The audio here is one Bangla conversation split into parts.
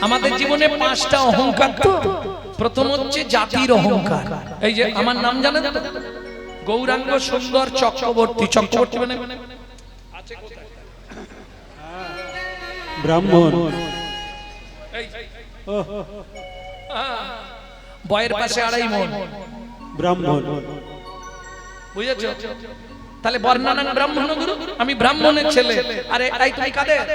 আমাদের জীবনে পাঁচটা অহংকার তো। প্রথম হচ্ছে জাতির অহংকার। এই যে আমার নাম জানেন তো, গৌরাঙ্গ সুন্দর চক্রবর্তী। চক্রবর্তী মানে আছে কোথায়? ব্রাহ্মণ। বয়ের পাশে 2.5 মণ ব্রাহ্মণ, বুঝেছো? তাহলে বর্ণানাং ব্রাহ্মণ গুরু, আমি ব্রাহ্মণের ছেলে। আরে এই তুমি কাদের?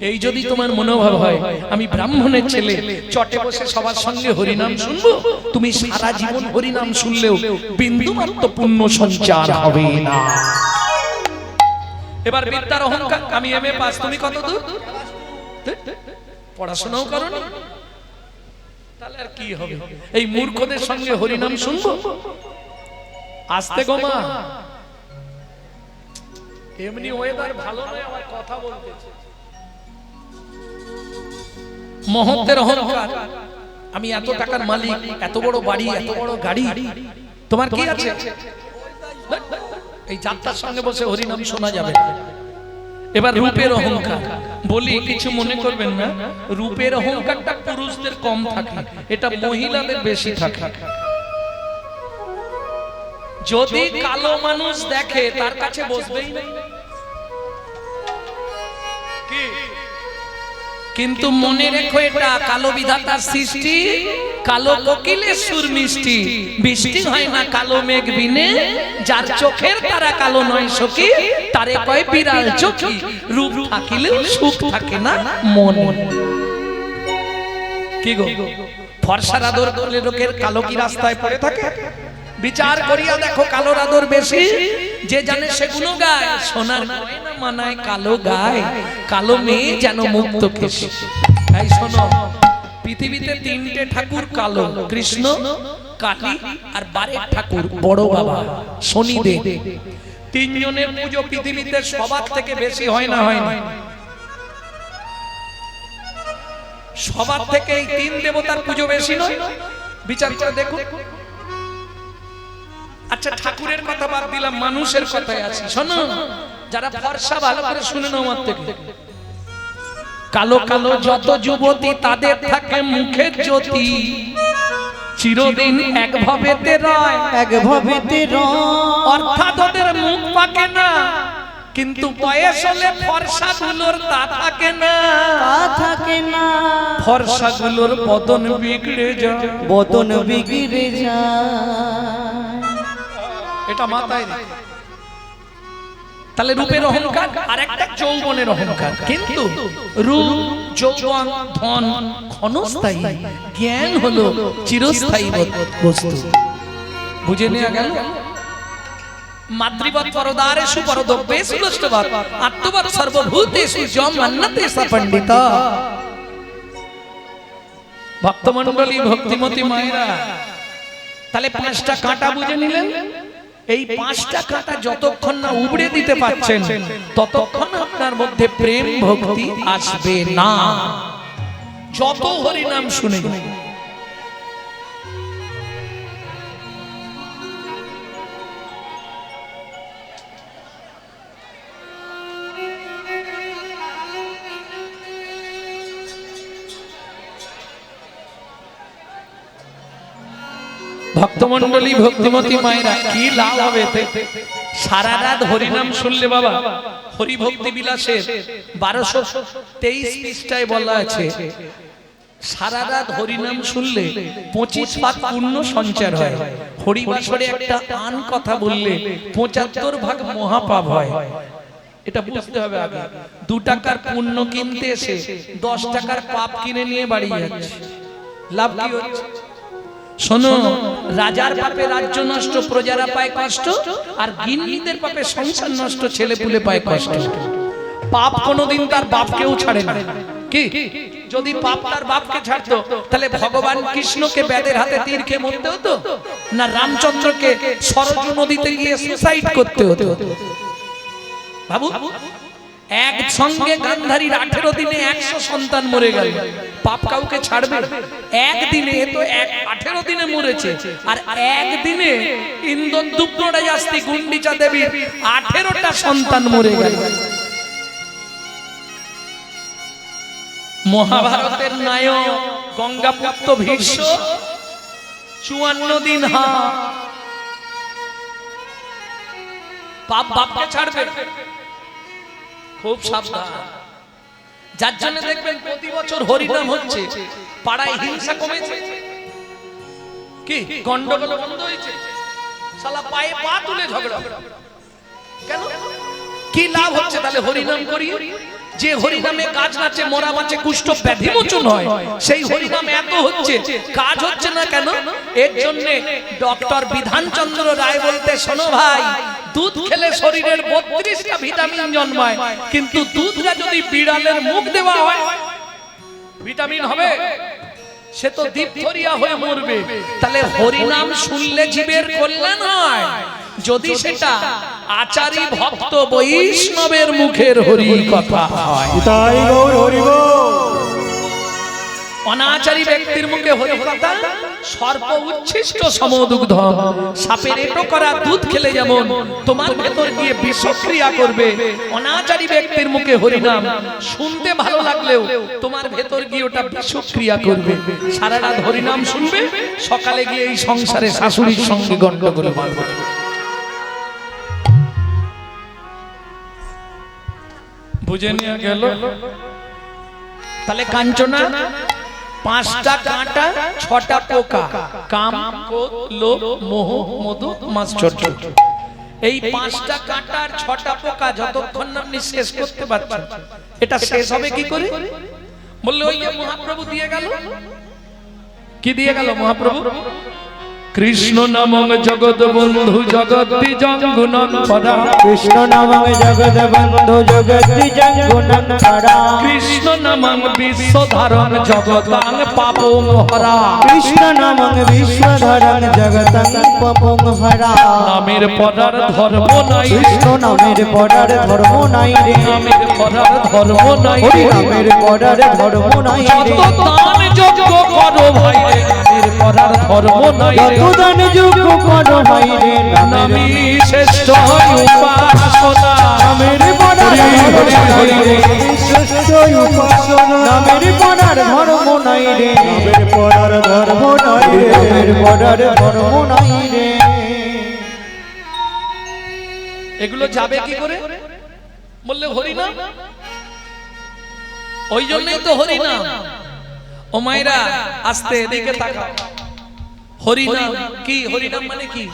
এই যদি তোমার মনোভাব হয় আমি ব্রাহ্মণের ছেলে, চটে বসে সবার সঙ্গে হরিনাম শুনবো, তুমি সারা জীবন হরিনাম শুনলেও বিন্দুমাত্র পুণ্য সঞ্চার হবে না। এবার বিদ্যার অহংকার, আমি এমএ পাস, তুমি কত দূর? পড়াশোনাও করো না, তাহলে আর কি হবে? এই মূর্খদের সঙ্গে হরিনাম শুনবো? আস্তে গো মা, এমনি ওয়েদার ভালো নয়, আমার কথা বলতেছে। মহত্বের অহংকার, আমি এত টাকার মালিক, এত বড় বাড়ি, এত বড় গাড়ি, তোমার কি আছে? এই যাত্রার সঙ্গে বসে হরিনাম শোনা যাবে। এবার রূপের অহংকার, বলি কিছু মনে করবেন না, রূপের অহংকারটা পুরুষদের কম থাকে, এটা মহিলাদের বেশি থাকে। যদি কালো মানুষ দেখে তার কাছে বসবেই না, কিন্তু মনে রেখো এটা কালো বিধাতার সৃষ্টি, কালো কোকিলের সুর মিষ্টি, বৃষ্টি হয় না কালো মেঘ বিনে, যার চোখের তারা কালো নয় সখী, তারে কয় বিড়াল চোখী, রূপ থাকিলেও সুখ থাকে না মন। কি গো, ফর্সার আদর করলে লোকের কালো কি রাস্তায় পড়ে থাকে? বিচার করিয়া দেখো কালোর আদর বেশি, যে জানে সেগুলো গায়, সোনার গয়না মানায় কালো গায়, কালো মেয়ে যেন মুক্ত কেশে। তাই শোনো, পৃথিবীতে 3টে ঠাকুর কালো, কৃষ্ণ, কালী আর 12 ঠাকুর বড় বাবা শনিদেব। 3 জনের পুজো পৃথিবীতে সবার থেকে বেশি হয় না? হয় না? সবার থেকে এই 3 দেবতার পুজো বেশি নয়? বিচার করে দেখো। আচ্ছা, ঠাকুরের কথা বাদ দিলাম, মানুষের কথায় আছি। শোনো, যারা ফর্সা ভালো করে শুনে নাও আমার থেকে। কালো কালো যত যুবতী, তাদের থাকে মুখের জ্যোতি, চিরদিন একভাবেতে রয়, একভাবেতে রয়, অর্থাৎ ওদের মুখ পাকে না, কিন্তু বয়স হলে ফর্সাগুলোর তা থাকে না, তা থাকে না। ফর্সাগুলোর বদন বিগড়ে যায়, বদন বিগড়ে যায়। এটা মাথায় রেখো। তাহলে রূপের অহংকার, আর একটা যৌবনের অহংকার। কিন্তু রূপ, যৌবন, ধন ক্ষণস্থায়ী, জ্ঞান হলো চিরস্থায়ী বস্তু। বুঝে নেওয়া গেল? মাতৃবৎ পরদারেষু পরদ্রব্যেষু নষ্টবৎ আত্মবৎ সর্বভূতেষু যম মন্যতে স পণ্ডিত। ভক্তমণ্ডলী, ভক্তিমতী মায়েরা, তাহলে 5টা কাঁটা বুঝে নিলেন। এই 5টা কাঁটা যতক্ষণ না উবড়ে দিতে পারছেন, ততক্ষণ আপনার মধ্যে প্রেম ভক্তি আসবে না, যত হরিনাম শুনে। ভক্তমণ্ডলী, ভক্তিমতী মায়েরা, কি লাভ হবে? সারা রাত হরিনাম শুনলে বাবা, হরি ভক্তি বিলাসের 1223 পৃষ্ঠায় বলা আছে, সারা রাত হরিনাম শুনলে 25 পাপ পুণ্য সঞ্চার হয়। হরিবাসরে একটা আন কথা বললে 75 ভাগ মহাপাপ হয়। এটা বুঝতে হবে আগে। 2 টাকার পুণ্য কিনতে এসে 10 টাকার পাপ কিনে নিয়ে বাড়ি যাচ্ছে, লাভ কি হচ্ছে? শোনো, রাজার পাপে রাজ্য নষ্ট, প্রজারা পায় কষ্ট, আর গিন্নিদের পাপে সংসার নষ্ট, ছেলে পুলে পায় কষ্ট। পাপ কোনোদিন তার বাপকেও ছাড়ে না। কি, যদি পাপ তার বাপকে ছাড়তো, তাহলে ভগবান কৃষ্ণকে ব্যাধের হাতে তীর খেয়ে মরতে হতো না রামচন্দ্রকে সরজু নদীতে গিয়ে সুসাইড করতে হতো? বাবু, একসঙ্গে গান্ধারীর 18 দিনে 100 সন্তান মরে গেল, পাপ কাউকে ছাড়বে? একদিনে তো 18 দিনে মরেছে, আর একদিনে ইন্দ্রদুম্ন রাজাস্তি গুন্ডিচা দেবীর 18টা সন্তান মরে গেল। মহাভারতের নায়ক গঙ্গাপুত্র ভীষ্ম 54 দিন পাপ বাপকে ছাড়বে, খুব সাবধান। যার জন্য দেখবেন প্রতি বছর হরিনাম হচ্ছে, পাড়ায় হিংসা কমেছে, কি গন্ডগোল বন্ধ হয়েছে, শালা পায়ে পা তুলে ঝগড়া। কেন? কি লাভ হচ্ছে তাহলে হরিনাম করি? যে হরিনামে কাজ নাচে, মরা বাঁচে, কুষ্ঠ ব্যাধি মোচন হয়, সেই হরিনাম এত হচ্ছে, কাজ হচ্ছে না কেন? এর জন্য ডক্টর বিধানচন্দ্র রায় বলতে, শোনো ভাই, দুধ খেলে শরীরের 32টা ভিটামিন জন্মায়, কিন্তু দুধটা যদি বিড়ালের মুখ দেওয়া হয় ভিটামিন হবে? সে তো ডিপথোরিয়া হয়ে মরবে। তাহলে হরিনাম শুনলে জীবের কল্যাণ হয়, যদি সেটা আচারী ভক্ত বৈষ্ণবের মুখের হরি কথা হয়। তাই গৌর হরি বল। অনাচারী ব্যক্তির মুখে হরি কথা সর্প উচ্ছিষ্ট সমদুগ্ধ, সাপের এটো করা দুধ খেলে যেমন তোমার ভেতর গিয়ে বিষক্রিয়া করবে, অনাচারী ব্যক্তির মুখে হরিনাম শুনতে ভালো লাগলেও তোমার ভেতর গিয়ে ওটা বিষক্রিয়া করবে। সারা রাত হরিনাম শুনবে, সকালে গিয়ে এই সংসারে শাশুড়ির সঙ্গে গন্ডগোল বাঁধবে। বুঝে নিয়ে গেল? তাহলে কাঞ্চনা 5টা কাঁটা 6টা পোকা, কাম, ক্রোধ, লোভ, মোহ, মধু, মাৎসর্য। এই 5টা কাঁটা আর 6টা পোকা যতক্ষণ না আপনি শেষ করতে পারছেন, এটা শেষ হবে কি করে? বললে ওই যে মহাপ্রভু দিয়ে গেল। কি দিয়ে গেল মহাপ্রভু? কৃষ্ণ নামং জগৎ বন্ধু জগতি জঙ্গুনং পদা, কৃষ্ণ নামং জগৎ বন্ধু জগতি জঙ্গুনং পদা, কৃষ্ণ নামং বিশ্বধারণ জগতাং পাপং হরা, কৃষ্ণ নামং বিশ্বধরণ জগতং পাপং হরা। নামের পরার ধর্ম নাই, কৃষ্ণ নামের পরার ধর্ম নাই রে, নামের পরার ধর্ম নাই, হরি নামের পরার ধর্ম নাই রে, যত দান যজ্ঞ করো ভাই রে, নামের পরার ধর্ম নাই রে, যত দান যজ্ঞ করো ভাই রে, নামই শ্রেষ্ঠ উপাসনা, নামের পরার ধর্ম নাই রে, শ্রেষ্ঠ উপাসনা, নামের পরার ধর্ম নাই রে, নামের পরার ধর্ম নাই রে, নামের পরার ধর্ম নাই রে। এগুলো যাবে কি করে? বললে হরিনাম। ওই জন্যই তো হরিনাম। ও মায়েরা আস্তে এদিকে তাকাও। হরিনাম কি? হরিনাম মানে কি?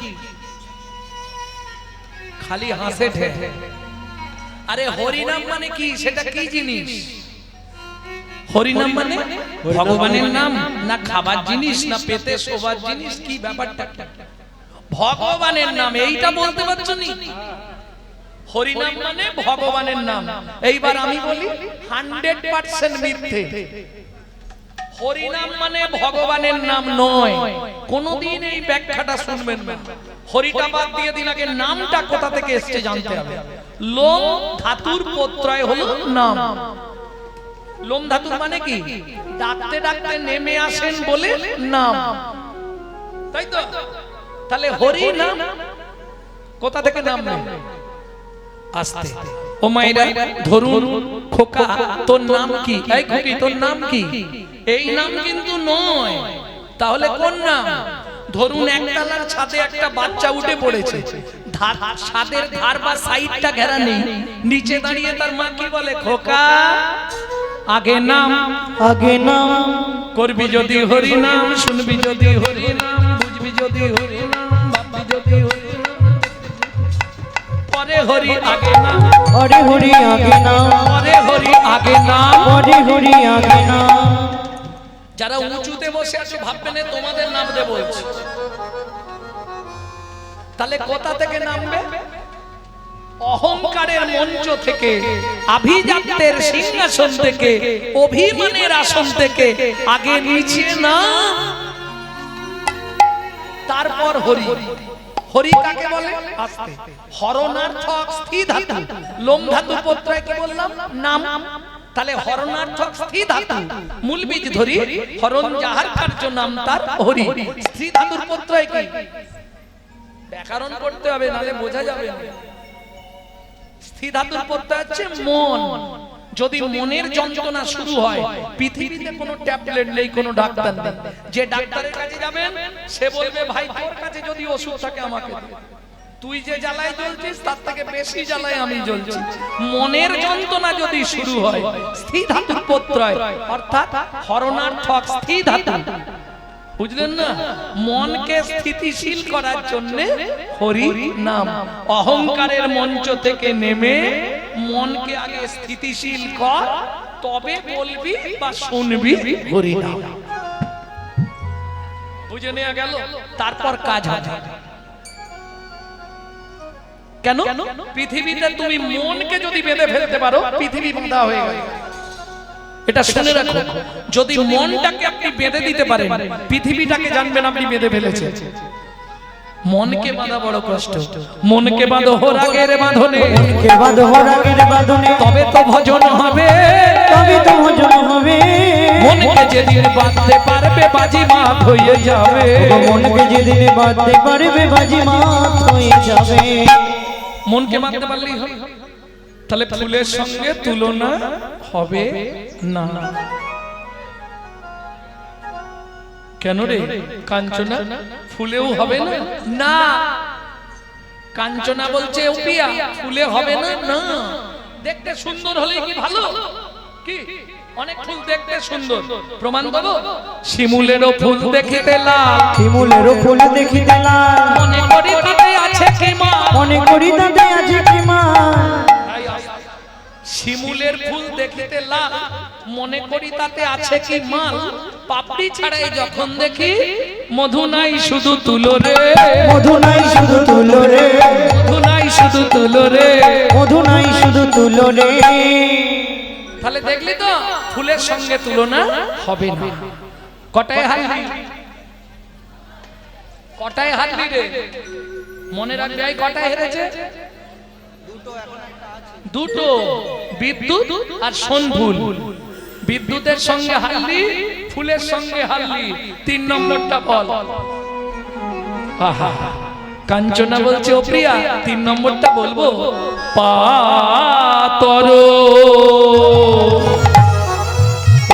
খালি হাসে ঠে। আরে হরিনাম মানে কি? সেটা কি জিনিস? হরিনাম মানে ভগবানের নাম, না খাবার জিনিস, না পেতে শোবার জিনিস? কি ব্যাপারটা? ভগবানের নাম, এইটা বলতে পারছো নি? হরিনাম মানে ভগবানের নাম। এইবার আমি বলি 100% মিথ্যে। হরিনাম মানে ভগবানের নাম নয়। কোনদিন এই ব্যাখ্যাটা শুনবেন না। হরিটা বাদ দিয়ে দিন, আগে নামটা কোথা থেকে এসেছে জানতে হবে। লোম ধাতুর প্রত্যয় হলো নাম। লোম ধাতুর মানে কি? ডাকতে ডাকতে নেমে আসেন বলে নাম, তাই তো? তাহলে হরি নাম কোথা থেকে নাম নেই? আস্তে। ও মায়েরা ধরুন, খোকা তোর নাম কি? এই খোকি তোর নাম কি? এই নাম কিন্তু নয়। তাহলে কোন নাম? ধরুন একতলার ছাদে একটা বাচ্চা উঠে পড়েছে, ছাদের ধার বা সাইডটা ঘেরা নেই, নিচে দাঁড়িয়ে তার মা কি বলে? খোকা আগে নাম, আগে নাম করবি যদি হরি নাম, শুনবি যদি হরি নাম, বুঝবি যদি হরি নাম, ভাববি যদি হরি নাম, পরে হরি আগে নাম, হরি হরি আগে নাম, পরে হরি আগে নাম, হরি হরি আগে নাম। যারা উঁচুতে বসে আছো ভাববেন তোমাদের নাম দে বলছি। তাহলে কোথা থেকে নামবে? অহংকারের মঞ্চ থেকে, আভিজাত্যের সিংহাসন থেকে, অভিমানের আসন থেকে আগে নিচে নাম, তারপর হরি। হরি কাকে বলে? আস্তে। হরণার্থক স্থি ধাতু, লোম ধাতু প্রত্যয় কি বললাম? নাম। তাহলে হরণার্থক স্থি ধাতু, মূল বীজ ধরি, হরণ যাহার কার্য নাম তার হরি। স্থি ধাতুর প্রত্যয় কি? ব্যাকরণ করতে হবে, নালে বোঝা যাবে না। স্থি ধাতুর প্রত্যয় হচ্ছে মন। যদি মনের যন্ত্রণা শুরু হয়, পৃথিবীতে কোনো ট্যাবলেট নেই, কোনো ডাক্তার নেই। যে ডাক্তারের কাছে যাবেন সে বলবে ভাই তোর কাছে যদি ওষুধ থাকে আমাকে দে। তুই যে জ্বালায় জ্বলছিস তার থেকে বেশি জ্বালায় আমি জ্বলছি। মনের যন্ত্রণা যদি শুরু হয়, স্থি ধাতুর প্রত্যয় অর্থাৎ হরণার্থক স্থি ধাতু, বুঝলেন না? মনকে স্থিতিশীল করার জন্য হরি নাম। অহংকারের মঞ্চ থেকে নেমে মনকে আগে স্থিতিশীল কর, তবে বলবি বা শুনবি হরি নাম। বুঝে নেওয়া গেল? তারপর কাজ হবে। কেন? পৃথিবীতে তুমি মনকে যদি বেঁধে ফেলতে পারো, পৃথিবী বাঁধা হয়ে গেল। এটা শুনে রাখো, যদি মনটাকে আপনি বেঁধে দিতে পারেন, পৃথিবীটাকে জানবেন আপনি বেঁধে ফেলেছেন। মনকে বাঁধা বড় কষ্ট। মনকে বাঁধো রাগের বাঁধনে, মনকে বাঁধো রাগের বাঁধনে, তবে তো ভজন হবে, তবে তো ভজন হবে। মনকে যেদিন বাঁধতে পারবে বাজি মাত হয়ে যাবে। মনকে যেদিন বাঁধতে পারবে বাজি মাত হয়ে যাবে। মনকে বাঁধতে পারলেই হবে। তাহলে ফুলের সঙ্গে তুলনা হবে না। কেন রে? কাঞ্চনা ফুলেও হবে না? না, কাঞ্চনা বলছে উপিয়া ফুলে হবে না। না, দেখতে সুন্দর হলে কি ভালো? কি অনেক ফুল দেখতে সুন্দর, প্রমাণ দেবো। শিমুলেরও ফুল দেখিতে লাল, শিমুলেরও ফুল দেখিতে লাল, মনে করি তাতে আছে কি মা, মনে করি তাতে আছে কি মা। শিমুলের ফুল দেখিতে লাল, মনে করি তাতে আছে কি মাল। পাপড়ি ছাড়াই যখন দেখি মধু নাই শুধু তুলো রে, মধু নাই শুধু তুলো রে, মধু নাই শুধু তুলো রে, মধু নাই শুধু তুলো রে। তাহলে দেখলি তো ফুলের সঙ্গে তুলনা হবে না। কটায় হারলি? কটায় হারলি রে? মনে রাখবি এই কটায় হেরেছে? দুটো, বিদ্যুৎ আর সোনফুল। বিদ্যুতের সঙ্গে হারলি, ফুলের সঙ্গে হারলি। 3 নম্বরটা বল। আহা, কাঞ্চনা বলছে ও প্রিয়া 3 নম্বরটা বলবো। পাতর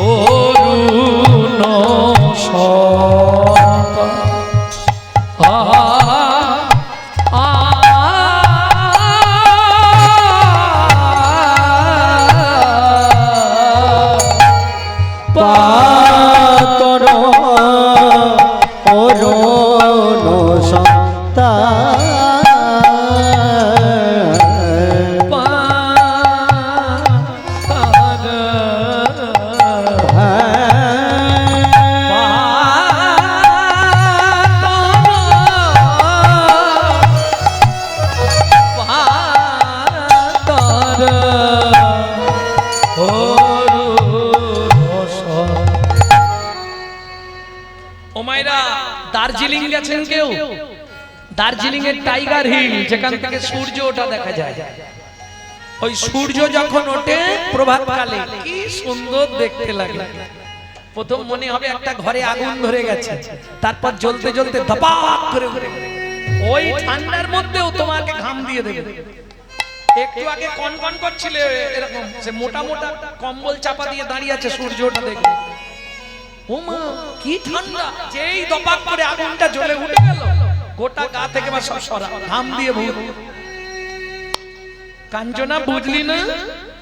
অরুণ পাতর অরুণ সন্তা, দার্জিলিং গেছেন কেউ? দার্জিলিং এর টাইগার হিল, যেখান থেকে সূর্য ওঠা দেখা যায়। ওই সূর্য যখন ওঠে প্রভাতকালে কি সুন্দর দেখতে লাগে। প্রথম মনে হবে একটা ঘরে আগুন ধরে গেছে, তারপর জ্বলতে জ্বলতে ধপাক করে উঠে, ওই ঠান্ডার মধ্যেও তোমাকে ঘাম দিয়ে দেবে। একটু আগে কনকন করছিলে এরকম, সে মোটা মোটা কম্বল চাপা দিয়ে দাঁড়িয়ে আছে সূর্য ওঠা দেখবে। ওমা কি ঠান্ডা! যেই দপাক করে আগুনটা জ্বলে উঠে গেল, গোটা গা থেকে বা সব সরা ঘাম দিয়ে ভূত। কাঞ্চনা বুঝলি না?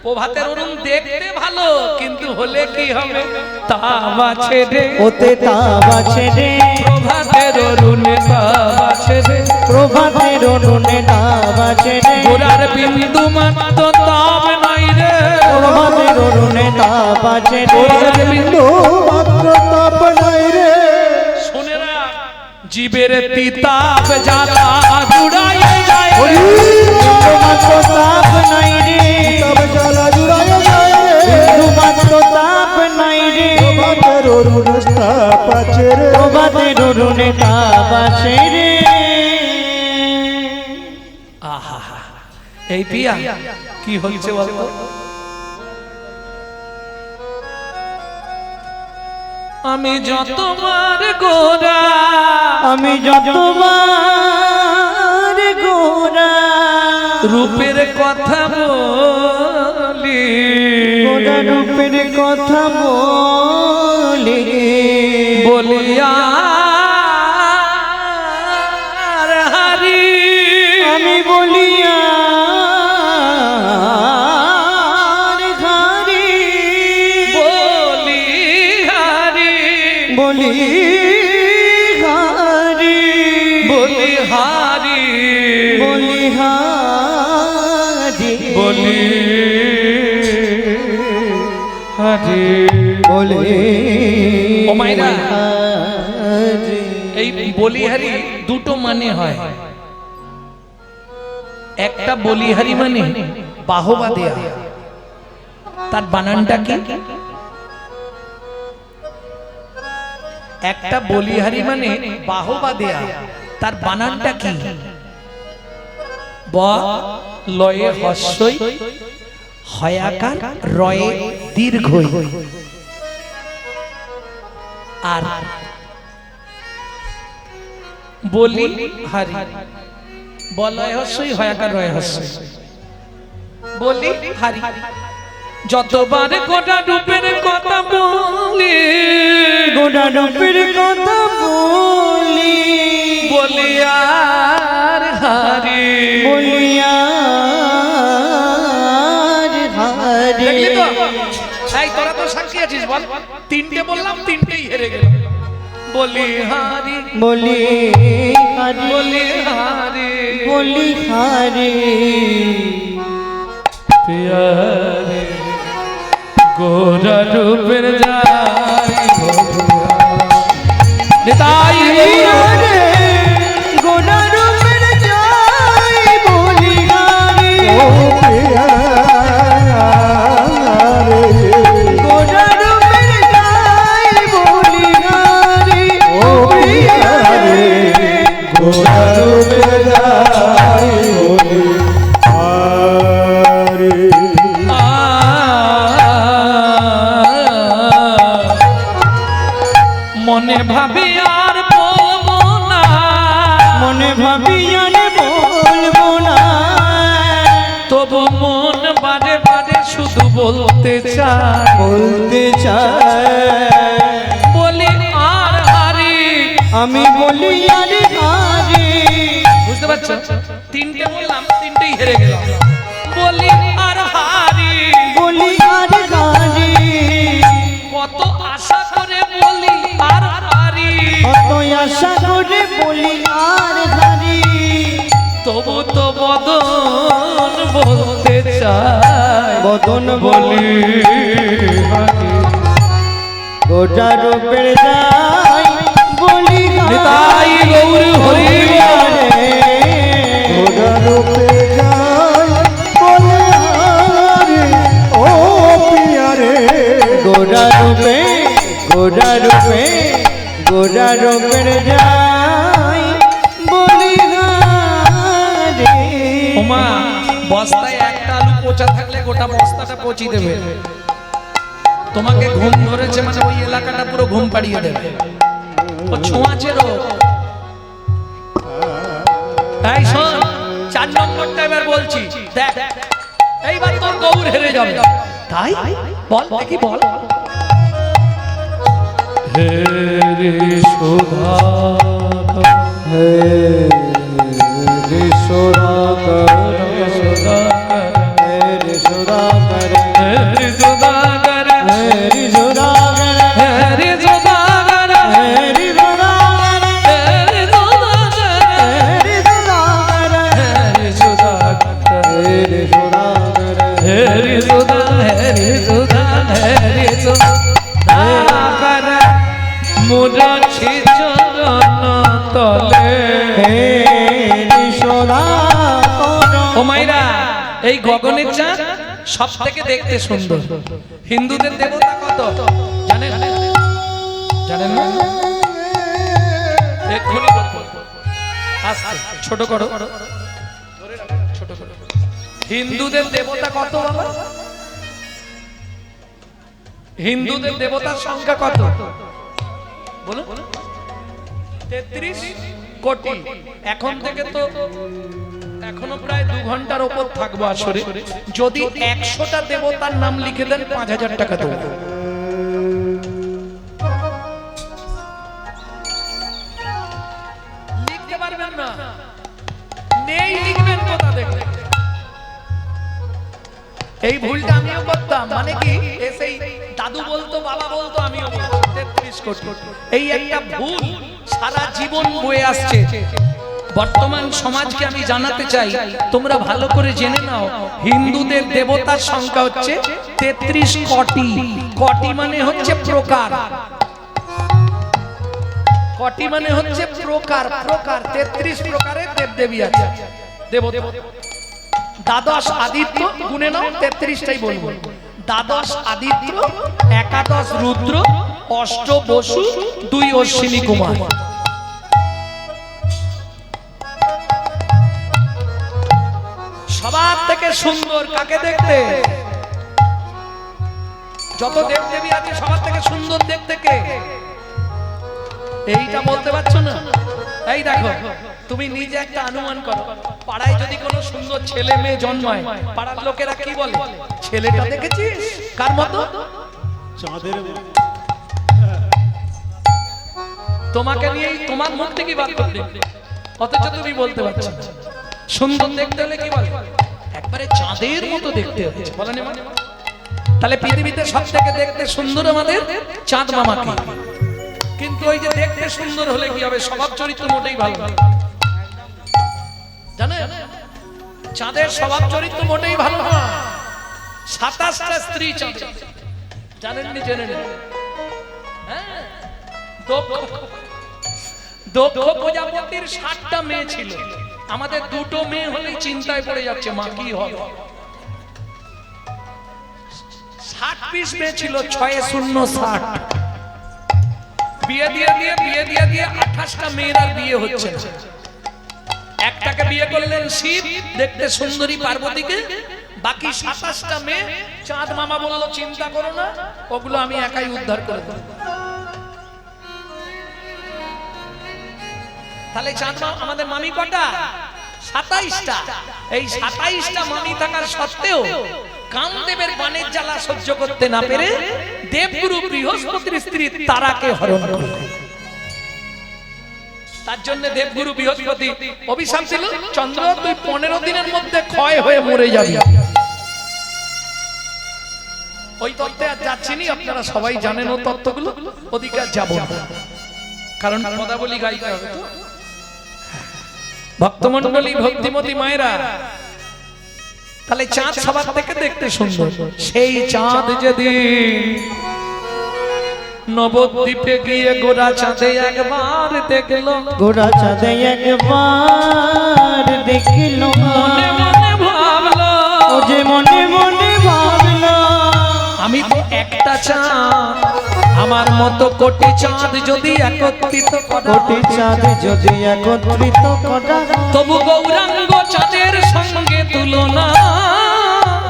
প্রভাতের অরুণ দেখতে ভালো, কিন্তু হলে কি হবে? তাবা ছেড়ে ওতে তাবা ছেড়ে, প্রভাতের অরুণে তাবা ছেড়ে, প্রভাতের অরুণে তাবা ছেড়ে, গোরার বিন্দু মাত্র তাপ নাই রে, প্রভাতের অরুণে তাবা ছেড়ে, গোরার বিন্দু মাত্র তাপ নাই রে। শুনে না, জীবের তিতাপ জ্বালা জুড়াই যায়, মাত্র তাপ নাই রে, জ্বালা জুড়াই যায় রে, মাত্র তাপ নাই রে। প্রভাতের অরুণে তাপ আছে রে, প্রভাতের অরুণে তাপ আছে রে। আহা, এই পিয়া কি হচ্ছে বলতো? আমি যতবার গোরা, আমি যতবার গোরা রূপের কথা বলি, রূপের কথা বলে বলিয়া হারি আমি বলিয়া হারি বলি হারি বলি হারি বলি হারি বলি হারি বলি হারি বলি ও মাইরা হারি এই বলিহারি দুটো মানে হয়। একটা বলিহারি মানে বাহবা দেয়া, তার বানানটা কি? একটা বলিহারি মানে বাহবা দেয়া, তার বানানটা কি? ব লয়ে হস্যই হয়াকার রয়ে দীর্ঘই। আর বলি হারি বলয় হস্যই হয়াকার রয়ে হস্যই বলি হারি। যতবার গোটা রূপের কথা বলি গোটা রূপের কথা বলি বলি আর হারি বলিয়া হারি দেখলি তো? এই তোরা তো সাক্ষী আছিস, বল। তিনটে বললাম, তিনটেই হেরে গেল। বলি হারি বলি হারি বলি হারি বলি হারি প্যারে গোরা রূপের যাই নিতাই রে গোটা রূপের যাই বলি হারি গোটা রূপের যাই বলি হারি মনে ভাবি আর বলবো না, মনে ভাবি আর বলবো না তবু মন বারে বারে শুধু বলতে চায় বলতে চাই বলি আর হারি। আমি বলি আর হারি বুঝতে পারছো? তিনটে বললাম, তিনটেই হেরে গেলাম। বলি আর হারি বলি আর হারি কত আশা করে বলি আর হারি, কত আশা করে বলি আর হারি তবু তো বদন বলতে চায় বদন বলি হারি। গোটা রূপের যাই বলি নিতাই গৌর হরি রে গোটা রূপের যাই বলি হারি ও পিয়া রে গোটা রূপে গোটা রূপে গোটা রূপের যাই বলি হারি ওমা বস্তায় একটা আলু পচা থাকলে গোটা বস্তাটা পচি দেবে। তোমাকে ঘুম ধরেছে মানে ওই এলাকাটা পুরো ঘুম পাড়িয়ে দেবে। ও ছোঁয়াচে রোগ। তাই শোন, 4 নম্বরটা এবার বলছি, দেখ এইবার তোর গৌর হেরে যাবে। তাই বল দেখি, বল। হে রে শোভা হে ঋষরাকর হে ঋষরাকর হে ঋষদাগর হে ঋষরাকর হে ঋষদাগর হে ঋষরাকর হে ঋষদাগর হে ঋষরাকর হে ঋষদাগর হে ঋষরাকর হে ঋষদাগর মুরাছি চরণ তলে। হে ঋষরাকর ও মাইরা, এই গগনের চাঁদ সব থেকে দেখতে সুন্দর। হিন্দুদের দেবতা কত জানেন? জানেন না? এক্ষুনি বলবো। আস্তে ছোট করো, ধরে রাখো, ছোট করো। হিন্দুদের দেবতা কত বাবা? হিন্দুদের দেবতার সংখ্যা কত বলুন? 33 কোটি। এখন থেকে তো এখনো প্রায় 2 ঘন্টার ওপর থাকবো আসরে। যদি 100টা দেবতার নাম লিখে দেন 5000 টাকা দেবো। লিখতে পারবেন না, নেই লিখবেন কোথা থেকে? এই ভুলটা আমিও করতাম। মানে কি, সেই দাদু বলতো, বাবা বলতো, আমিও বলতাম 33 কোটি। এই একটা ভুল সারা জীবন বয়ে আসছে। বর্তমান সমাজকে আমি জানাতে চাই, তোমরা ভালো করে জেনে নাও, হিন্দুদের দেবতার সংখ্যা হচ্ছে 33 কোটি। কোটি মানে হচ্ছে প্রকার, কোটি মানে হচ্ছে প্রকার। প্রকার 33 প্রকারের দেবদেবী আছে, দেবতা। দ্বাদশ আদিত্য গুণে নাও, 33টাই বলবো। দ্বাদশ আদিত্য, একাদশ রুদ্র, অষ্ট বসু, 2 অশ্বিনী কুমার। সবার থেকে সুন্দর কাকে দেখতে? যত দেবদেবী আছে সবার থেকে সুন্দর দেখতে কে? এইটা বলতে পারছো না? এই দেখো, তুমি নিজে একটা অনুমান করো, পাড়ায় যদি কোনো সুন্দর ছেলে মেয়ে জন্মায়, পাড়ার লোকেরা কি বলে? ছেলেটা দেখেছিস কার মতো? চাঁদের। তোমাকে নিয়ে তোমার মুখ থেকে বাদ করবে, অথচ তুমি বলতে পারছো না। সুন্দর দেখতে হলে কি বলে? একবারে চাঁদের মতো দেখতে হচ্ছে, বলেন? তাহলে পৃথিবীতে সব থেকে দেখতে সুন্দর আমাদের চাঁদ মামাকে। কিন্তু ওই যে দেখতে সুন্দর হলে কি হবে? স্বভাব চরিত্র মোটেই ভালো না, জানেন? চাঁদের স্বভাব চরিত্র মোটেই ভালো না। 27টা স্ত্রী চাঁদ, জানেননি? জেনে নেন। হ্যাঁ, দক্ষ প্রজাপতির 60টা মেয়ে ছিল। আমাদের 2টো মেয়ে হলেই চিন্তায় পড়ে যাচ্ছে, মা কি হবে। 60 পিস মেয়ে ছিল, 6-0-60। বিয়ে দিয়ে 28টা মেয়ের আর বিয়ে হচ্ছে না। একটাকে বিয়ে করলেন শিব, দেখতে সুন্দরী পার্বতীকে। বাকি 27টা মেয়ে চাঁদ মামা বললো, চিন্তা করো না, ওগুলো আমি একাই উদ্ধার করে দেব। তাহলে চাঁদ মামা আমাদের মামি কটা? 27টা। এই 27টা মামি থাকার সত্ত্বেও কামদেবের বানের জ্বালা সহ্য করতে না পেরে দেবগুরু বৃহস্পতির স্ত্রী তারাকে হরণ করলেন। তার জন্য দেবগুরু বৃহস্পতি অভিশাপ দিল, চন্দ্র তুই 15 দিনের মধ্যে ক্ষয় হয়ে মরে যাবি। ওই তত্ত্বে আর যাচ্ছি না, আপনারা সবাই জানেন ও তত্ত্বগুলো, ওদিকে আর যাব না, কারণ পদাবলী গাইতে হবে তো। ভক্তমণ্ডলী, ভক্তিমতী মায়েরা, তাহলে চাঁদ সবার থেকে দেখতে সুন্দর। সেই চাঁদ যেদিন নবদ্বীপে গিয়ে গোরা চাঁদে একবার দেখল, গোরা চাঁদে একবার দেখল, মনে মনে ভাবলো, ও যে মনে মনে ভাবলো, আমি তো একটা চাঁদ, আমার মতো কোটি চাঁদ যদি একত্রিত করা, কোটি চাঁদ যদি একত্রিত করা, তবু গৌরাঙ্গ চাঁদের সঙ্গে তুলনা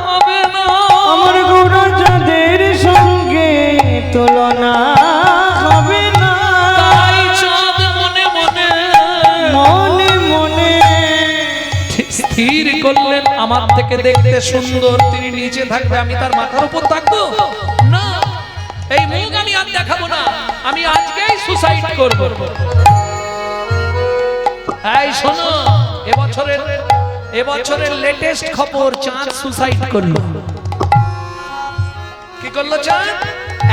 হবে না। আমার গৌরা চাঁদের সঙ্গে তুলনা হবে না। তাই চাঁদ মনে মনে মনে মনে স্থির করলেন, আমার থেকে দেখতে সুন্দর তিনি নিচে থাকবে, আমি তার মাথার উপর থাকবো না। এই মুখ আমি আর দেখাবো না, আমি আজকেই সুসাইড করব। এই শোনো, এবছরের লেটেস্ট খবর, চাঁদ সুসাইড করলো। কি করলো চাঁদ?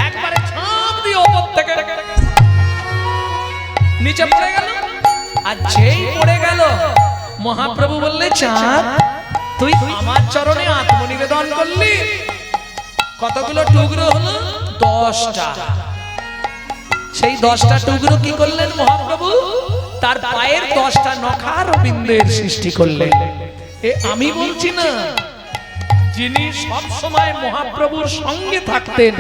একবারে ঝাঁপ দিয়ে ওপর থেকে নিচে পড়ে গেল। আর যেই পড়ে গেল, মহাপ্রভু বললে, চাঁদ তুই আমার চরণে আত্মনিবেদন করলি। কতগুলো টুকরো হলো? 10টা। সেই 10টা টুকরো কি করলেন মহাপ্রভু? তার পায়ের 10টা নখার বিন্দুর সৃষ্টি করলেন। আমি বলছি না, যিনি সব সময় মহাপ্রভুর সঙ্গে থাকতেন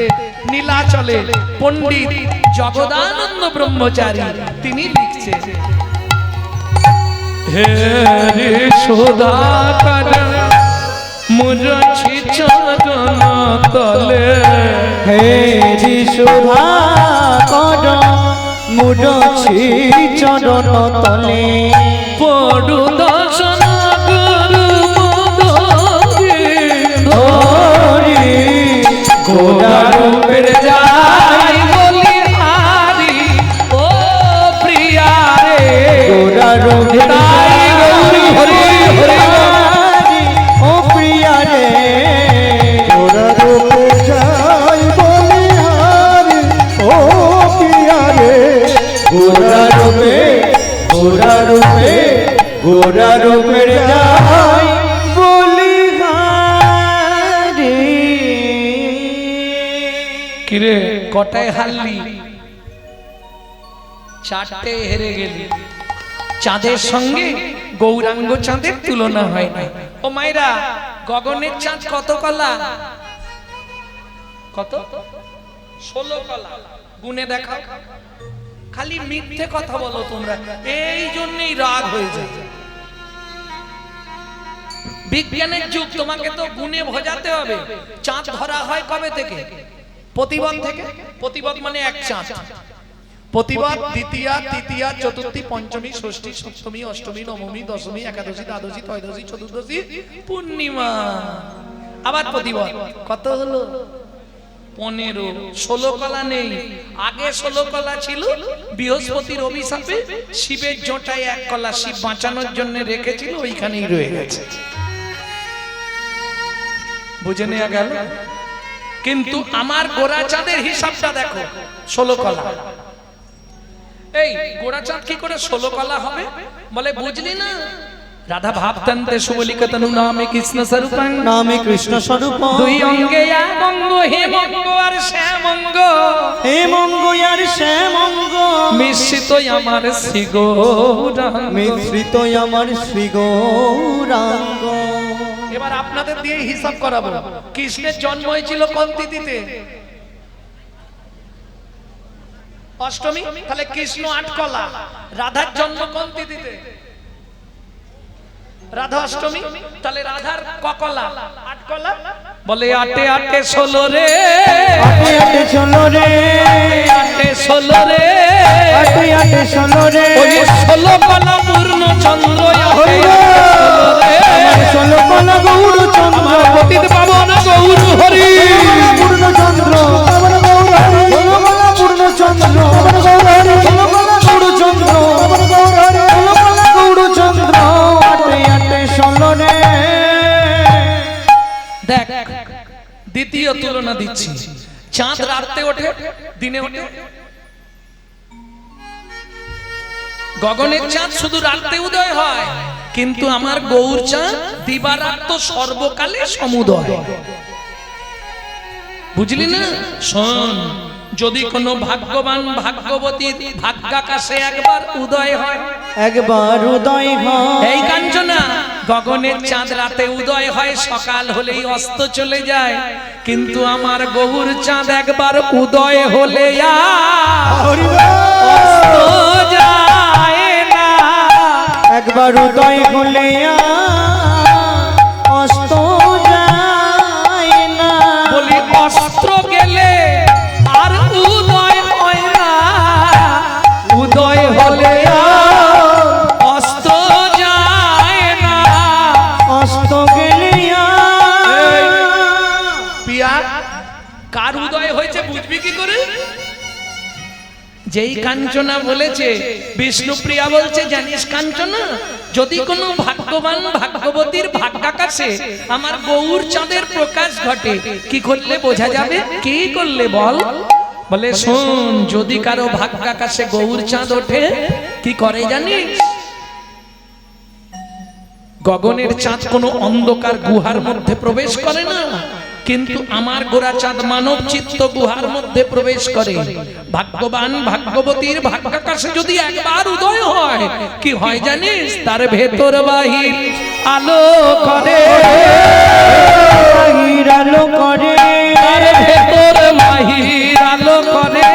নীলাচলে, পণ্ডিত জগদানন্দ ব্রহ্মচারী, তিনি লিখছেন, হে সুধাকর মুরছি চরণ তলে, হে সুধাকর মুরছি চরণ তলে, পড়ু দর্শন গোরা রূপের যাই বলি হারি ও প্রিয়া রে গোরা রূপের তাই গৌরী হরি হরি ও প্রিয়া রে গোরা রূপে যাই বলি হারি ও প্রিয়া রে গোরা রূপে গোরা রূপে গোরা রূপের যাই বলি হারি। কিরে কটায় হারলি? চারটে হেরে গেলি। চাঁদের সঙ্গে গৌরাঙ্গ চাঁদের তুলনা হয় না। ও মাইরা, গগনের চাঁদ কত কলা? কত? 16 কলা। গুনে দেখাও। খালি মিথ্যে কথা বলো তোমরা, এই জন্যই রাগ হয়ে যায়। বিজ্ঞানের যুগ, তোমাকে তো গুনে বোঝাতে হবে। চাঁদ ধরা হয় কবে থেকে? প্রতিপদ থেকে। প্রতিপদ মানে এক চাঁদ। প্রতিপদ দ্বিতীয়া তৃতীয়া চতুর্থী পঞ্চমী ষষ্ঠী সপ্তমী অষ্টমী নবমী দশমী একাদশী দ্বাদশী ত্রয়োদশী চতুর্দশী পূর্ণিমা। আবার প্রতিপদ কত হলো? 15। 16 কলা নেই। আগে 16 কলা ছিল, বৃহস্পতির অভিশাপে শিবের জটায় 1 কলা শিব বাঁচানোর জন্য রেখেছিল, ওইখানেই রয়ে গেছে। বুঝে নেওয়া গেল? কিন্তু আমার গোরা চাঁদের হিসাবটা দেখো, 16 কলা। এই গোরা চাঁদ কি করে 16 কলা হবে? বলে বুঝলি না, রাধা ভাবতন্তে সুবলিকা তনু নামে কৃষ্ণ স্বরূপং নামে কৃষ্ণ স্বরূপ দুই অঙ্গে এক অঙ্গ হেমঙ্গ আর শ্যামঙ্গ হেমঙ্গ আর শ্যামঙ্গ মিশ্রিত আমার শ্রী গৌরাঙ্গ মিশ্রিত আমার শ্রী গৌরাঙ্গ। এবার আপনাদের দিয়ে হিসাব করাবো। কৃষ্ণের জন্ম হয়েছিল কোন তিথিতে? অষ্টমী। তাহলে কৃষ্ণ 8 কলা। রাধার জন্ম কোন তিথিতে? রাধা অষ্টমী। তাহলে রাধার ককলা? 8 কলা। বলে 8 8 16 রে, 8 8 16 রে, 8 16 রে, 8 8 16 রে, ওই 16 কলা পূর্ণ চন্দ্র 16 কলা গৌর চন্দ্র পতিত পাবন গৌর হরি পূর্ণ চন্দ্র পাবন গৌর হরি 16 কলা পূর্ণ চন্দ্র পাবন গৌর হরি 16 কলা গৌর চন্দ্র পাবন গৌর হরি 16 কলা গৌর চন্দ্র 8 8 16 রে। দেখ, দ্বিতীয় তুলনা দিচ্ছি। চাঁদ রাতে ওঠে, দিনে ওঠে। গগনের চাঁদ শুধু রাতে উদয় হয়, কিন্তু আমার গৌর চাঁদ দিবারাত্র সর্বকালে সমুদয়। বুঝলি না? শোন, যদি কোনো ভাগ্যবান ভাগ্যবতীর ভাগ্যাকাশে একবার উদয় হয়, একবার উদয় হয় এই কাঞ্চনা, গগনের চাঁদ রাতে উদয় হয়, সকাল হলেই অস্ত চলে যায়। কিন্তু আমার গৌর চাঁদ একবার উদয় হলে অস্ত যায় না। একবার উদয় হলে অস্ত যায় না। বলি অস্ত্র গেলে আর উদয় হয় না, উদয় হলে অস্ত যায় না। অস্ত গেলে পিয়া, কার উদয় হয়েছে বুঝবি কি করে? যেই কাঞ্চনা বলেছে, বিষ্ণুপ্রিয়া বলছে, জানিস কাঞ্চনা, যদি কোনো ভাগ্যবান ভাগ্যবতীর ভাগ্যাকাশে আমার গৌর চাঁদের প্রকাশ ঘটে, কি করলে বোঝা যাবে? কি করলে বল? বলে শোন, যদি কারো ভাগ্যাকাশে গৌর চাঁদ ওঠে, কি করে জানিস? গগনের চাঁদ কোনো অন্ধকার গুহার মধ্যে প্রবেশ করে না, কিন্তু আমার গোরা চাঁদ মানব চিত্ত গুহার মধ্যে প্রবেশ করে। ভাগ্যবান ভাগ্যবতীর ভাগ্যাকাশে যদি একবার উদয় হয়, কি হয় জানিস? তার ভেতর বাহির আলো করে, বাহির আলো করে, তার ভেতর বাহির আলো করে,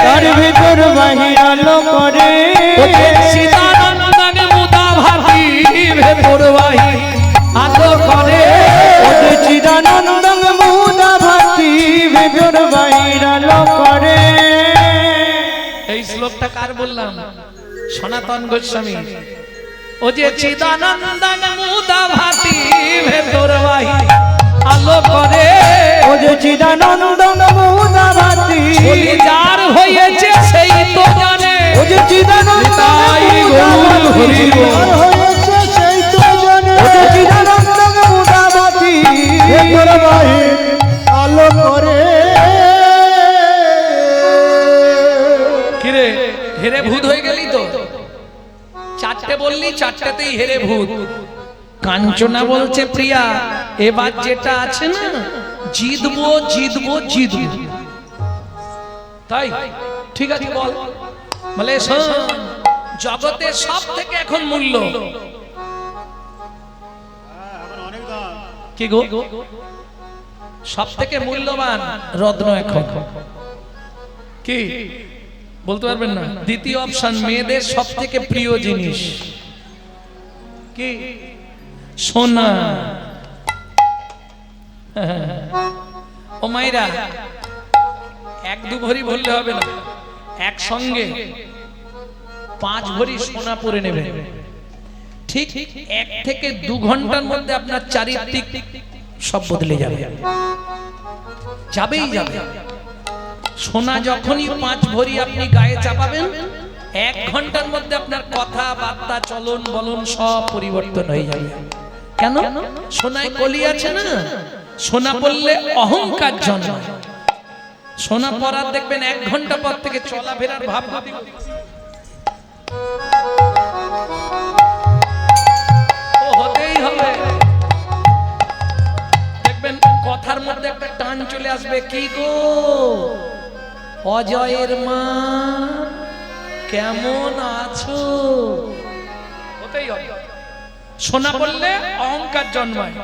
তার ভেতর বাহির আলো করে। সীতানন্দন মুদা ভাতি ভেতর বাহির আলো করে, চিদানন্দ মুদা ভাতি ভেতর বাহির আলো করে। এই শ্লোকটা কার বললাম? সনাতন গোস্বামী। ও যে চিদানন্দন মুদা ভাতি ভেতর বাহির আলো করে। ও যে চিদানন্দ মুদাবাতি বলি যার হয়েছে সেই তো জানে। ও যে চিদানন্দ তাই গৌর হরি বল। যার হয়েছে সেই তো জানে। ও যে চিদানন্দ মুদাবাতি আলো করে। কিরে হেরে ভূত হয়ে গেলি তো? চারটে বললি, চারটেতেই হেরে ভূত। কাঞ্চনা বলছে প্রিয়া এবার যেটা আছে না, জিতবো জিতবো জিতবো। তাই ঠিক আছে বল। বলে শোন, জগতে সব থেকে এখন মূল্য কি গো? সব থেকে মূল্যবান রত্ন এখন কি বলতে পারবেন না? দ্বিতীয় অপশন, মেয়েদের সব থেকে প্রিয় জিনিস কি? সোনা। ও মাইরা, এক দু ভরি বললে হবে না, একসঙ্গে 5 ভরি সোনা পরে নেবে। ঠিক 1 থেকে 2 ঘন্টার মধ্যে আপনার চারিত্রিক সব বদলে যাবে, যাবেই যাবে। সোনা যখনই 5 ভরি আপনি গায়ে চাপাবেন, 1 ঘন্টার মধ্যে আপনার কথা বার্তা চলন বলন সব পরিবর্তন হয়ে যাবে। কেন? সোনায় কলি আছে না। সোনা পরলে অহংকার জন্মায়। সোনা পরার দেখবেন 1 ঘন্টা পর থেকে চলাফেরার ভাব হতেই হবে। দেখবেন কথার মধ্যে একটা টান চলে আসবে। কি গো অজয়ের মা, কেমন আছো? হতেই হবে। সোনা বললে অহংকার জন্মায়।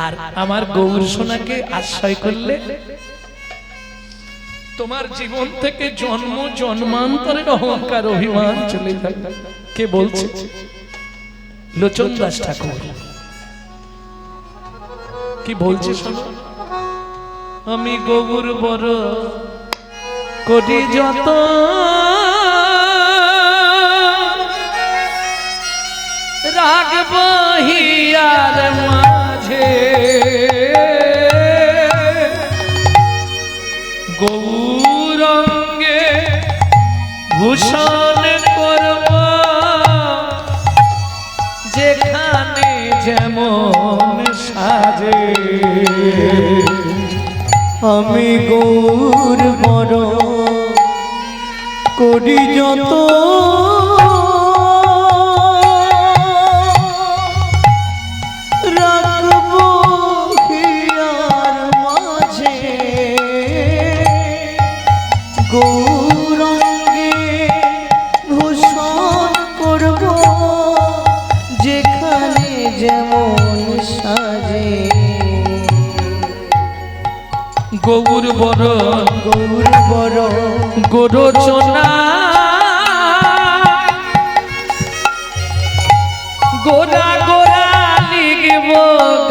আর আমার গৌর সোনাকে আশ্রয় করলে তোমার জীবন থেকে জন্ম জন্মান্তরের অহংকার অভিমান চলে যায়। কে বলছে? লোচন দাস ঠাকুর। কি বলছে শোনো। আমি গৌর বড় করি যত, রাগব হিয়ার মাঝে, গৌরঙ্গে ভূষণ করব, যেখানে যেমন সাজে। আমি গৌর বড় করি যত, রাখব হিয়ার মাঝে, গৌরঙ্গে ভূষণ করব, যেখানে যেমন সাজে। গৌর বড় গৌর বড় গোরচনা, গোরা গোরা লিখব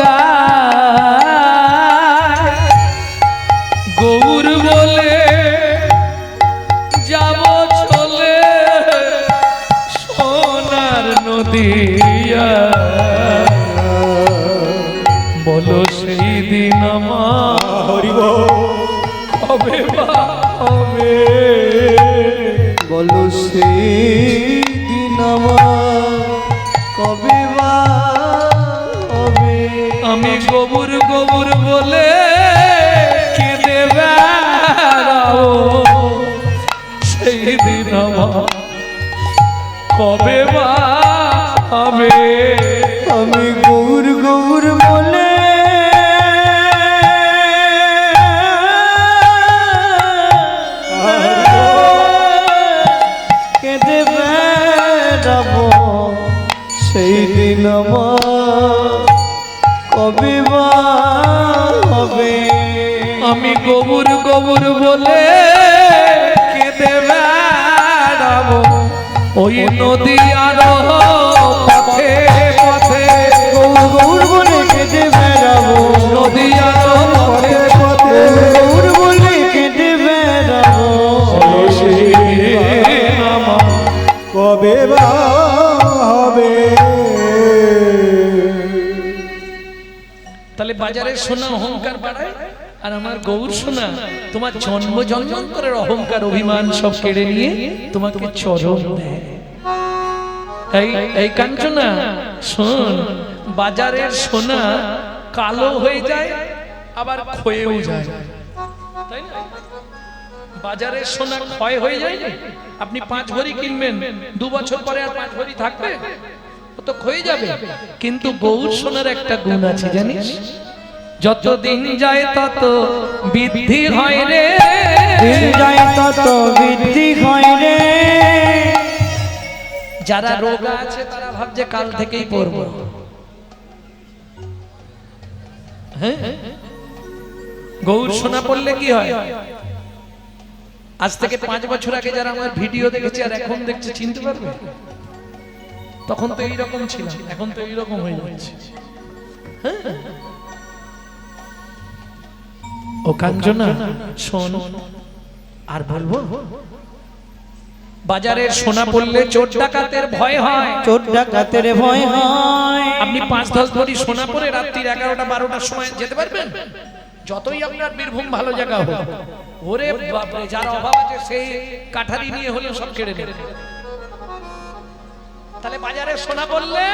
গায়, গৌর বলে যাব চলে সোনার নদিয়া। বলো সেই দিন আমার কবে বা হবে? বলো সেই দিন আমার কবে বা হবে? আমি গোবর গোবর বলে কেঁদে বেড়াবো, সেই দিন আমার কবে বা হবে? আমি গৌর গৌর বলে কেঁদে বেড়াবো, সেই দিন আমার কবে বা হবে? আমি গোবর গোবর বলে কেঁদে বেড়াবো, ওই নদী আর পথে পথে। গৌর বলে কেঁদে বেড়াবো, নদী আর পথে পথে। গৌর বলে কেঁদে বেড়াবো, সেই দিন আমার কবে বা হবে? তাহলে সোনা অহংকার বাড়ায়, আর আমার গৌর সোনা তোমার জন্ম জন্মান্তরের অহংকার অভিমান সব কেড়ে নিয়ে তোমাকে চরণ দেয়। এই কাঞ্চনা শোন, বাজারের সোনা কালো হয়ে যায় আবার ক্ষয়েও যায়, তাই না? বাজারের সোনা ক্ষয় হয়ে যায় না? আপনি 5 ভরি কিনবেন, 2 বছর পরে আর 5 ভরি থাকবে? ও তো ক্ষয়ে যাবে। কিন্তু গৌর সোনার একটা গুণ আছে জানিস, যত দিন যায় তত বৃদ্ধি হয় রে, দিন যায় তত বৃদ্ধি হয় রে। যারা রোগা আছে তারা ভাবছে কাল থেকেই পড়বো, হ্যাঁ? গৌর সোনা পড়লে কি হয়? আজ থেকে 5 বছর আগে যারা আমার ভিডিও দেখেছে আর এখন দেখছে চিনতে পারবে? তখন তো এইরকম ছিল, এখন তো এইরকম হয়ে যাচ্ছে। ও কাঞ্চনা শোন, আর বলবো, বাজারের সোনা পড়লে চোর ডাকাতের ভয় হয়, চোর ডাকাতের ভয় হয়। আপনি 5-10 ভরি সোনা পরে রাত্রি 11টা-12টার সময় যেতে পারবেন? যতই আপনার বীরভূম ভালো জায়গা হোক, ওরে বাপরে, যার অভাব আছে সেই কাঠারি নিয়ে হলেও সব কেড়ে নেবে। তাহলে বাজারে সোনা বললে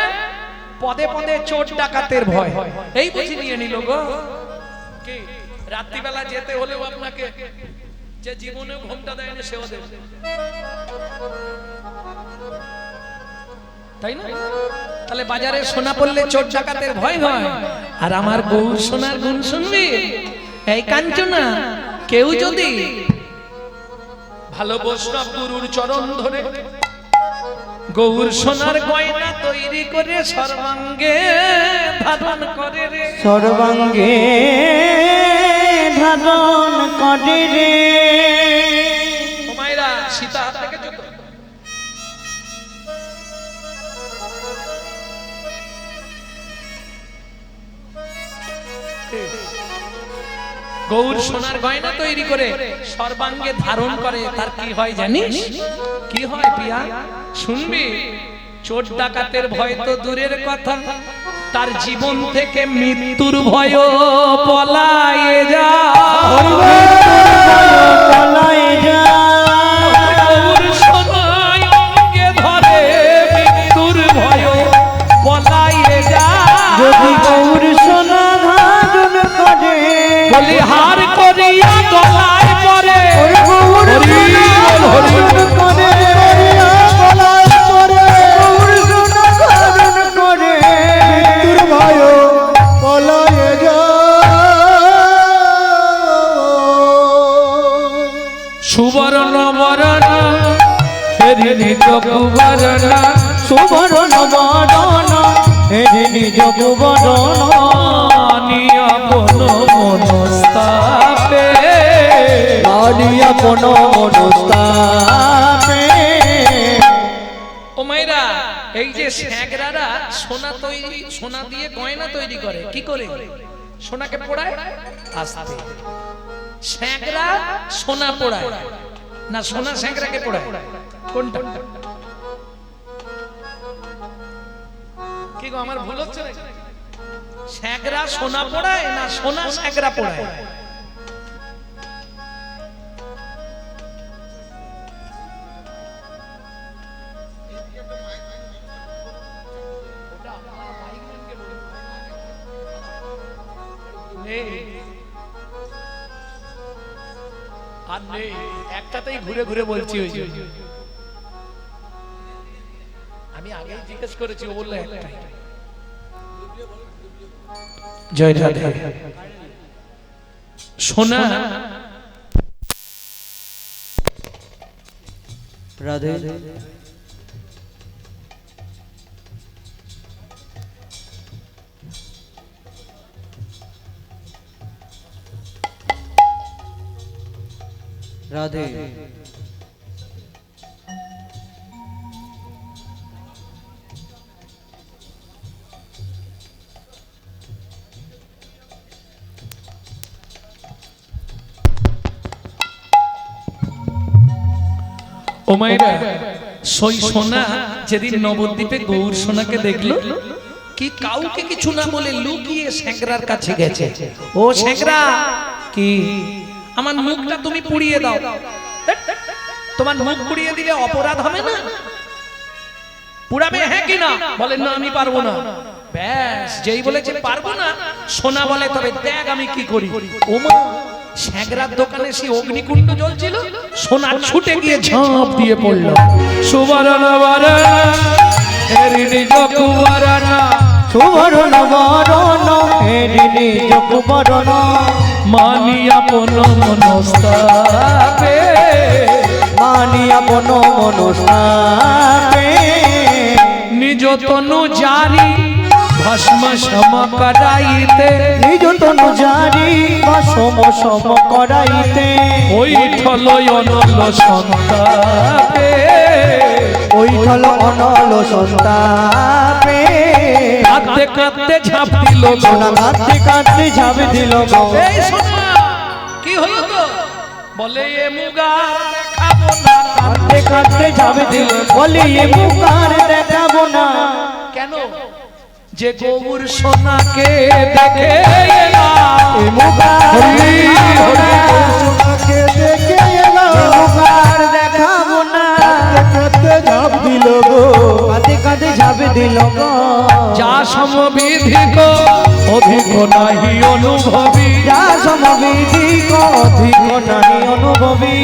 পদে পদে চোর ডাকাতের ভয়, এই বুঝি নিয়ে নিল গো। কি রাত্রিবেলা যেতে হলেও আপনাকে যে জীবনে ঘুমটা দেয় না সেও দেবে, তাই না? তাহলে বাজারে সোনা পড়লে চোর ডাকাতের ভয় হয়। আর আমার গৌর সোনার গুণ শুনবি, এই কাঞ্চনা, কেউ যদি ভালো বৈষ্ণব গুরুর চরণ ধরে গৌর সোনার গয়না তৈরি করে সর্বাঙ্গে ধারণ করে রে, সর্বাঙ্গে ধারণ করে রে। ও মায়েরা, সীতা হাত থেকে জুতো, গৌর সোনার গয়না তৈরি করে সর্বাঙ্গে ধারণ করে, তার কি হয় জানিস? কি হয় পিয়া শুনবি? চোর ডাকাতের ভয় তো দূরের কথা, তার জীবন থেকে মৃত্যুর ভয় পলায়ে যায়, পলায়ে যায়। গৌর সোনার অঙ্গে ধরে মৃত্যুর ভয় পলায়ে যায়। যদি গৌর সোনা ধারণ করে, বলিহার করিয়া গলায় পরে, গৌর সোনা ধারণ করে, গলায় পরে, গৌর সোনা ধারণ করে, মৃত্যুর ভয় পলায়ে যায়। সুবর্ণ বরণ হেরি নিজ কুবরণ, সুবর্ণ বরণ হেরি নিজ কুবরণ, নিয়া কোন মনস্তাপে, আনিয়া কোন মনস্তাপে। ও মায়েরা, এই যে স্যাংরারা সোনা তৈরি, সোনা দিয়ে গয়না তৈরি করে, কি করে? সোনাকে পোড়ায় আস্তে। স্যাংরা সোনা পোড়ায় না সোনা স্যাংরাকে পোড়ায়? কোনটা? কি গো, আমার ভুল হচ্ছে নাকি? স্যাংরা সোনা পোড়ায় না সোনা স্যাংরা পোড়ায়? আর নেই, একটাতেই ঘুরে ঘুরে বলছি। ওই আমি আগেই জিজ্ঞেস করেছি, ও বললো একটাই। জয় রাধে। সোনা রাধে রাধে। ওমাইরা, সই সোনা যেদিন নবদ্বীপে গৌর সোনাকে দেখলো, কি কাউকে কিছু না বলে লুকিয়ে শেখরার কাছে গেছে। ও শেখরা, কি আমার মুখটা তুমি পুড়িয়ে দাও। তোমার মুখ পুড়িয়ে দিলে অপরাধ হবে না? পুড়াবে হ্যাঁ কি না? বলেন না আমি পারবো না। ব্যাস, যেই বলেছে পারবো না, সোনা বলে তবে দেখ আমি কি করি। ওমা, শেখরার দোকানে সেই অগ্নিকুণ্ড জ্বলছিল, সোনা ছুটে গিয়ে ঝাঁপ দিয়ে পড়লো। সুবর্ণ বরণ হেরিনি জকুবরণ, সুবর্ণ বরণ হেরিনি জকুবরণ, মানি আপন মনস্তাপে, মানি আপন মনস্তাপে, নিজ তনু জারি ভস্ম সম করাইতে, নিজ তনু জারি ভস্ম সম করাইতে, ওই ঠল অনল সন্তাপে, ওই ঠল অনল সন্তাপে, কাঁদতে কাঁদতে ঝাঁপ দিল সোনা কাঁদতে কাঁদতে ঝাঁপ দিল গো। এই সোনা, কি হলো তো? বলে এ মুগা দেখাবো না। কাঁদতে কাঁদতে ঝাঁপ দিল, বলি এ মুখ আর দেখাবো না। কেন? যে গৌর সোনাকে দেখে এলাম, এ মুখ আর হরি দেখাবো না। সোনাকে দেখে এলো, এ মুখ আর দেখাবো না। কাঁদতে ঝাঁপ দিল গো। কাঁদতে কাঁদতে ঝাঁপ দিল গো। যা সমবিধিক অধিক নাহি অনুভবী, যা সমবিধি অধিক নাহি অনুভবী,